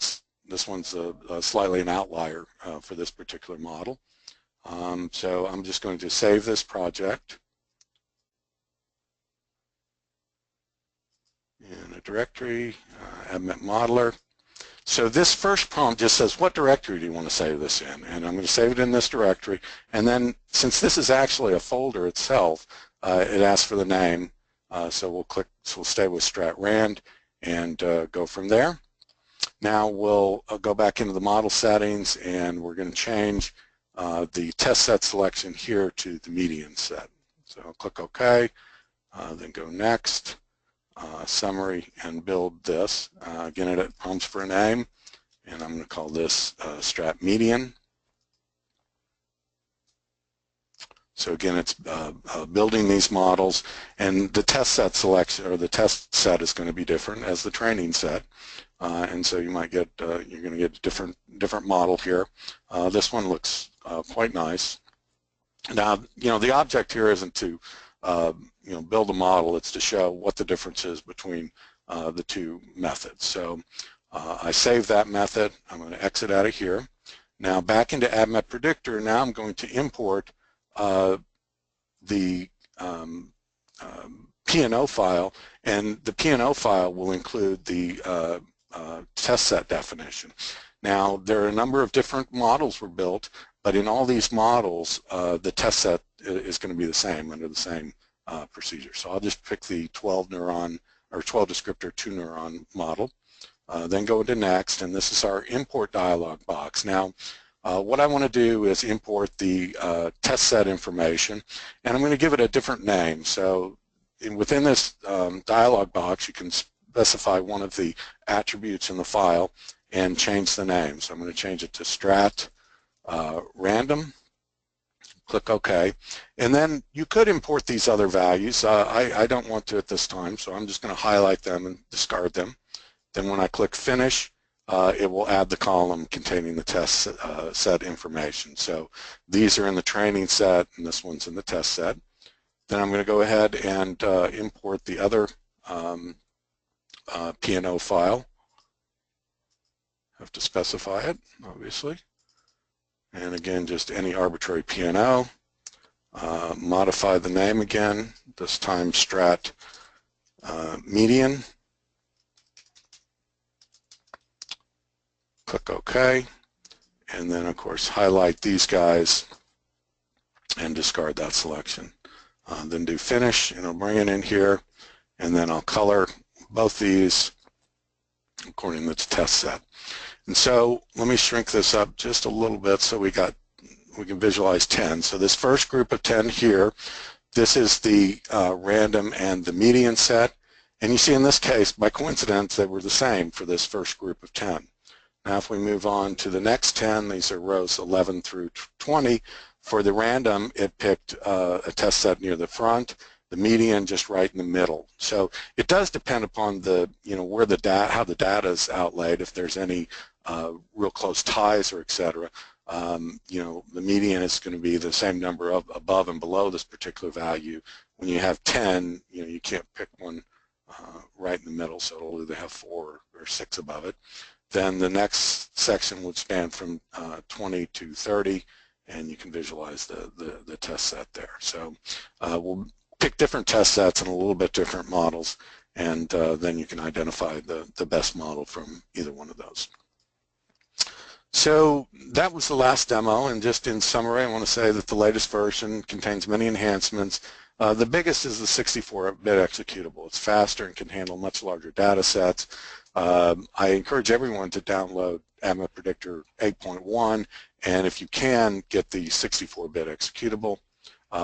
this one's slightly an outlier for this particular model. So I'm just going to save this project in a directory, ADMET Modeler. So this first prompt just says, what directory do you want to save this in? And I'm going to save it in this directory. And then since this is actually a folder itself, it asks for the name. So we'll stay with Strat Rand and go from there. Now we'll go back into the model settings, and we're going to change the test set selection here to the median set. So I'll click OK, then go next. Summary, and build this. Again, it prompts for a name, and I'm going to call this Strat Median. So again, it's building these models, and the test set selection, or the test set, is going to be different as the training set, and so you might get you're going to get a different model here. This one looks quite nice. Now, the object here isn't to build a model. It's to show what the difference is between the two methods. So I save that method. I'm going to exit out of here. Now back into ADMET Predictor. Now I'm going to import the P&O file, and the P&O file will include the test set definition. Now there are a number of different models were built, but in all these models the test set is going to be the same under the same procedure. So I'll just pick the 12 neuron or 12 descriptor 2 neuron model, then go into next, and this is our import dialog box. Now what I want to do is import the test set information, and I'm going to give it a different name. So within this dialog box you can specify one of the attributes in the file and change the name. So I'm going to change it to Strat Random. Click OK, and then you could import these other values. I don't want to at this time, so I'm just going to highlight them and discard them. Then when I click Finish, it will add the column containing the test set information. So these are in the training set, and this one's in the test set. Then I'm going to go ahead and import the other P&O file. Have to specify it, obviously. And again, just any arbitrary P&O. Modify the name again, this time strat median. Click OK. And then, of course, highlight these guys and discard that selection. Then do finish, and I'll bring it in here, and then I'll color both these according to the test set. And so let me shrink this up just a little bit so we can visualize 10. So this first group of 10 here, this is the random and the median set. And you see in this case, by coincidence, they were the same for this first group of 10. Now if we move on to the next 10, these are rows 11 through 20. For the random, it picked a test set near the front, the median just right in the middle. So it does depend upon the, where the data, how the data is outlaid, if there's any real close ties or et cetera. The median is going to be the same number of above and below this particular value. When you have 10, you can't pick one right in the middle, so it'll either have 4 or 6 above it. Then the next section would span from 20 to 30, and you can visualize the test set there. So we'll pick different test sets and a little bit different models, and then you can identify the best model from either one of those. So that was the last demo, and just in summary, I want to say that the latest version contains many enhancements. The biggest is the 64-bit executable. It's faster and can handle much larger data sets. I encourage everyone to download ADMET Predictor 8.1, and if you can, get the 64-bit executable.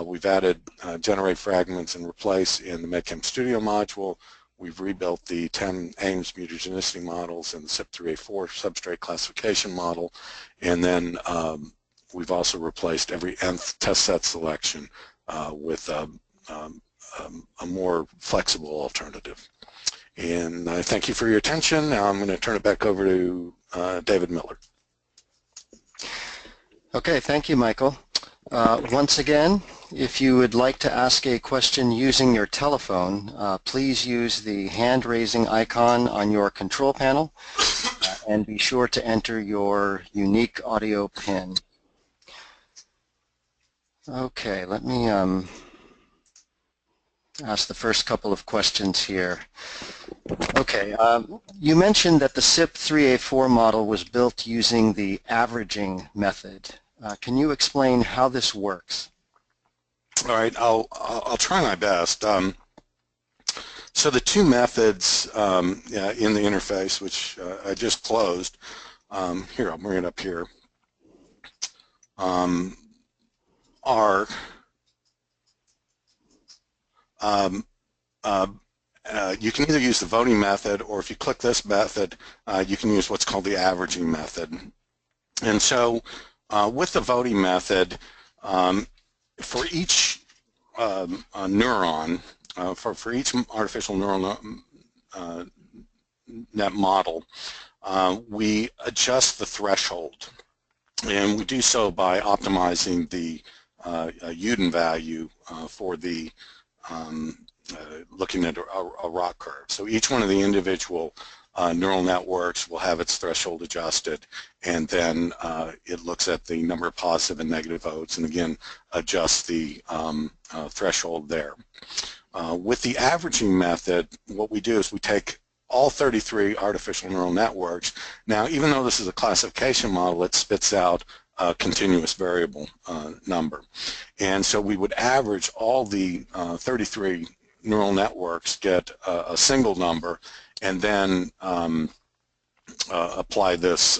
We've added generate fragments and replace in the MedChem Studio Module. We've rebuilt the 10 Ames mutagenicity models and the CYP3A4 substrate classification model, and then we've also replaced every nth test set selection with a more flexible alternative. And I thank you for your attention. Now I'm going to turn it back over to David Miller. Okay, thank you, Michael. Once again, if you would like to ask a question using your telephone, please use the hand-raising icon on your control panel and be sure to enter your unique audio PIN. Okay, let me ask the first couple of questions here. Okay, you mentioned that the CYP3A4 model was built using the averaging method. Can you explain how this works? All right, I'll try my best. So the two methods in the interface, which I just closed, here, I'll bring it up here, are you can either use the voting method, or if you click this method, you can use what's called the averaging method. And so with the voting method, for each neuron, for each artificial neural net model, we adjust the threshold. And we do so by optimizing the Uden value for the looking at a ROC curve. So each one of the individual neural networks will have its threshold adjusted, and then it looks at the number of positive and negative votes, and again adjusts the threshold there. With the averaging method, what we do is we take all 33 artificial neural networks. Now, even though this is a classification model, it spits out a continuous variable number. And so we would average all the 33 neural networks, get a single number, and then apply this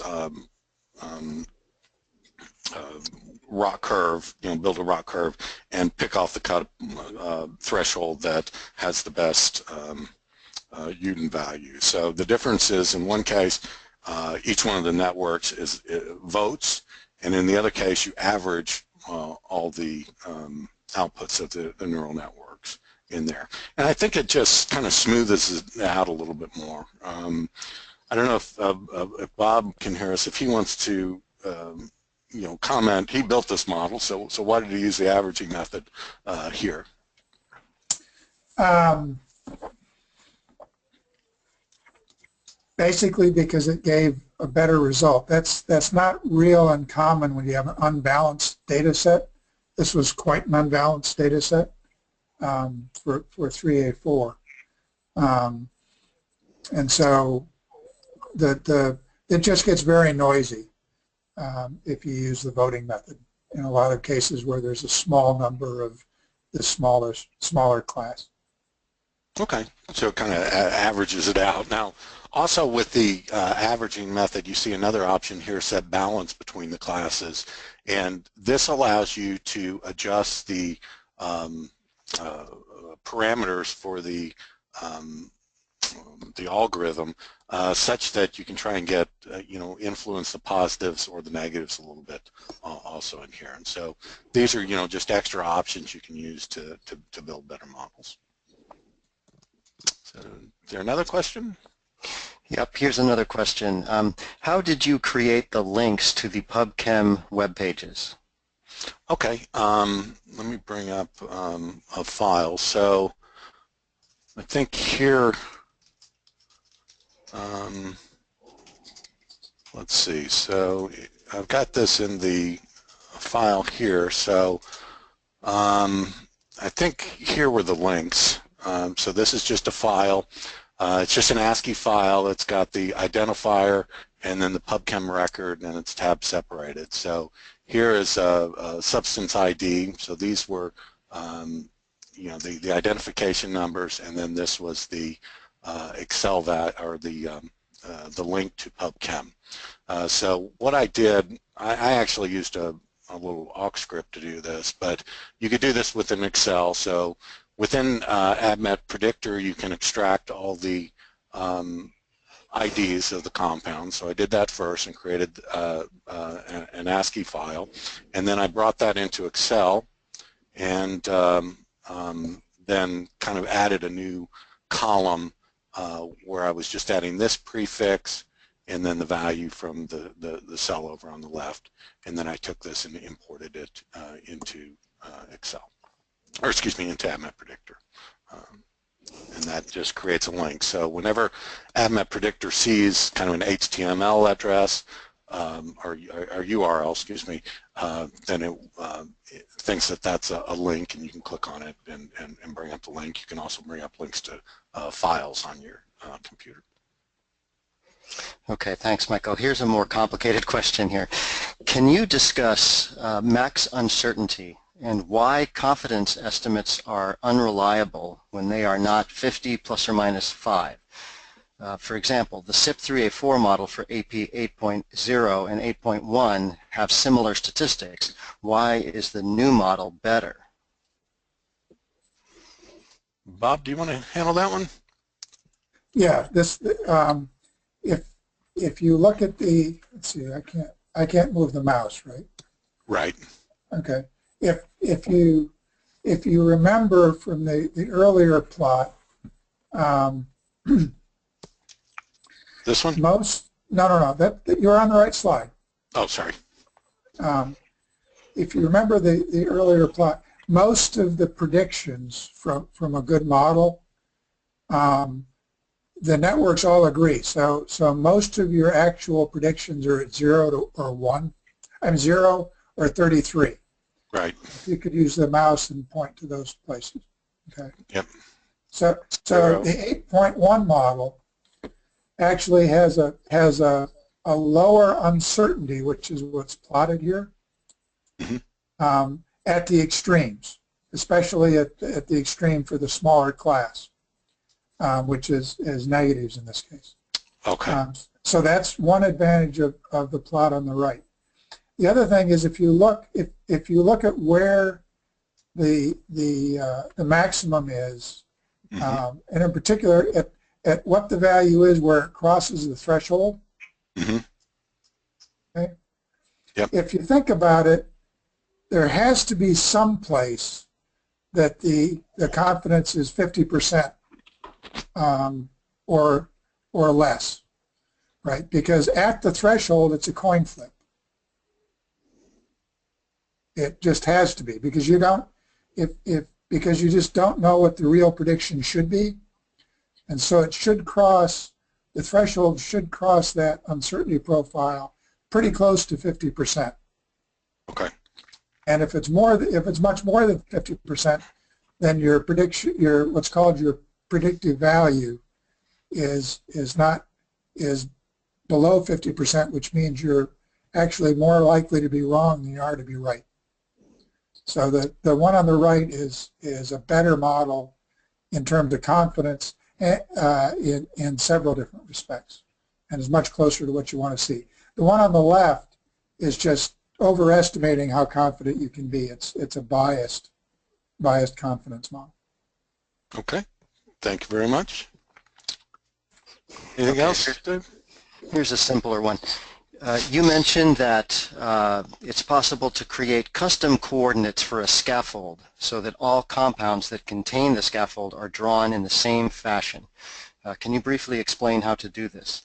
ROC curve, build a ROC curve, and pick off the cut threshold that has the best Uden value. So the difference is, in one case, each one of the networks votes, and in the other case, you average all the outputs of the neural networks in there. And I think it just kind of smooths it out a little bit more. I don't know if Bob can hear us. If he wants to, comment. He built this model, so why did he use the averaging method here? Basically because it gave a better result. That's not real uncommon when you have an unbalanced data set. This was quite an unbalanced data set for 3A4. And so it just gets very noisy if you use the voting method in a lot of cases where there's a small number of the smaller class. Okay, so it kind of averages it out. Now, also with the averaging method, you see another option here, set balance between the classes, and this allows you to adjust the parameters for the algorithm such that you can try and get influence the positives or the negatives a little bit also in here. And so these are just extra options you can use to build better models. So, is there another question? Yep, here's another question. How did you create the links to the PubChem web pages? Okay, let me bring up a file. So I think here, let's see, so I've got this in the file here. So I think here were the links. So this is just a file. It's just an ASCII file. It's got the identifier and then the PubChem record, and it's tab separated. So here is a substance ID. So these were, the identification numbers, and then this was the Excel or the link to PubChem. So what I did, I actually used a little awk script to do this, but you could do this within Excel. So within ADMET Predictor, you can extract all the IDs of the compounds. So I did that first and created an ASCII file, and then I brought that into Excel and then kind of added a new column where I was just adding this prefix and then the value from the cell over on the left, and then I took this and imported it into Excel. Or excuse me, into ADMET Predictor. And that just creates a link. So whenever ADMET Predictor sees kind of an HTML address or URL, excuse me, then it thinks that that's a link, and you can click on it and bring up the link. You can also bring up links to files on your computer. Okay, thanks, Michael. Here's a more complicated question here. Can you discuss max uncertainty and why confidence estimates are unreliable when they are not 50 plus or minus 5? For example, the CYP3A4 model for AP 8.0 and 8.1 have similar statistics. Why is the new model better? Bob, do you want to handle that one? Yeah, this if you look at the, let's see, I can't move the mouse, right? Right. Okay. If you remember from the earlier plot, this one? No, that you're on the right slide. Oh, sorry. If you remember the earlier plot, most of the predictions from a good model, the networks all agree. So most of your actual predictions are at 0 or 1. I'm 0 or 33. Right. You could use the mouse and point to those places. Okay. Yep. So the 8.1 model actually has a lower uncertainty, which is what's plotted here, at the extremes, especially at the extreme for the smaller class, which is negatives in this case. Okay. So that's one advantage of the plot on the right. The other thing is if you look at where the maximum is, and in particular at what the value is where it crosses the threshold. Okay. Yep. If you think about it, there has to be some place that the confidence is 50% or less. right? Because at the threshold, it's a coin flip. It just has to be, because you don't, because you just don't know what the real prediction should be, and so it should cross, the threshold should cross that uncertainty profile pretty close to 50%. Okay. And if it's much more than 50%, then your prediction, what's called your predictive value, is below 50%, which means you're actually more likely to be wrong than you are to be right. So the one on the right is a better model in terms of confidence in several different respects, and is much closer to what you want to see. The one on the left is just overestimating how confident you can be. It's a biased confidence model. Okay, thank you very much. Anything else, Dave? Here's a simpler one. You mentioned that it's possible to create custom coordinates for a scaffold so that all compounds that contain the scaffold are drawn in the same fashion. Can you briefly explain how to do this?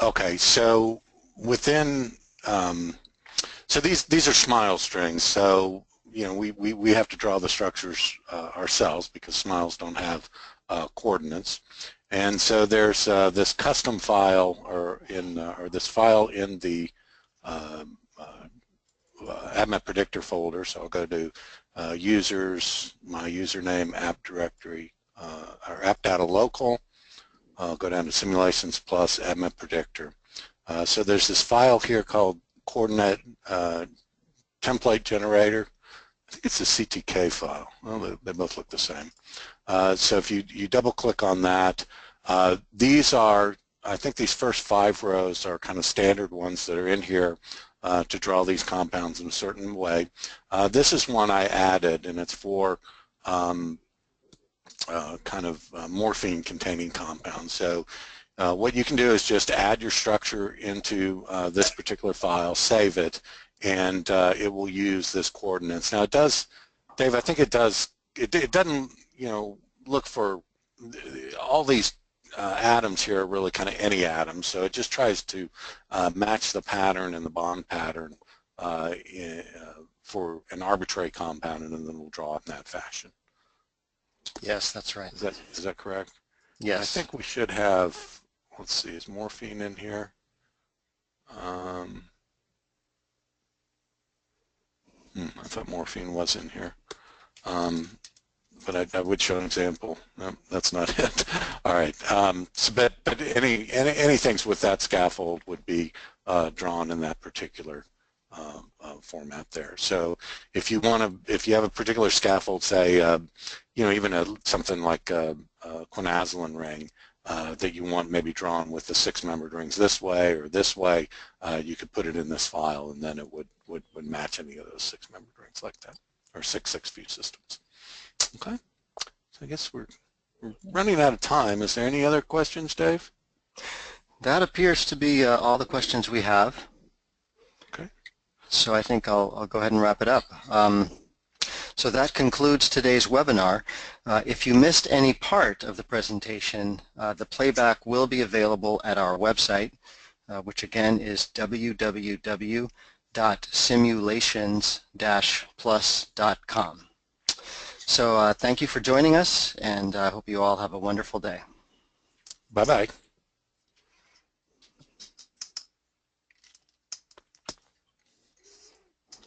Okay, so within, so these are SMILE strings, so we have to draw the structures ourselves because SMILEs don't have coordinates. And so there's this custom file, or this file in the ADMET Predictor folder. So I'll go to users, my username, app directory, or app data local. I'll go down to simulations plus ADMET Predictor. So there's this file here called coordinate template generator. I think it's a CTK file. Well, they both look the same. So if you double click on that, these are, I think these first 5 rows are kind of standard ones that are in here to draw these compounds in a certain way. This is one I added, and it's for kind of morphine containing compounds. So what you can do is just add your structure into this particular file, save it, and it will use this coordinates. Now it does, Dave, I think it does, it doesn't, look for all these atoms here are really kind of any atom, so it just tries to match the pattern and the bond pattern for an arbitrary compound, and then we'll draw it in that fashion. Yes, that's right. Is that correct? Yes. I think we should have, let's see, is morphine in here? I thought morphine was in here. But I would show an example. No, that's not it. All right. So, but anything with that scaffold would be drawn in that particular format there. So if you have a particular scaffold, say, even something like a quinazoline ring that you want maybe drawn with the 6-membered rings this way or this way, you could put it in this file, and then it would match any of those 6-membered rings like that, or 6-view systems. Okay, so I guess we're running out of time. Is there any other questions, Dave? That appears to be all the questions we have. Okay. So I think I'll go ahead and wrap it up. So that concludes today's webinar. If you missed any part of the presentation, the playback will be available at our website, which again is www.simulations-plus.com. So thank you for joining us, and I hope you all have a wonderful day. Bye-bye.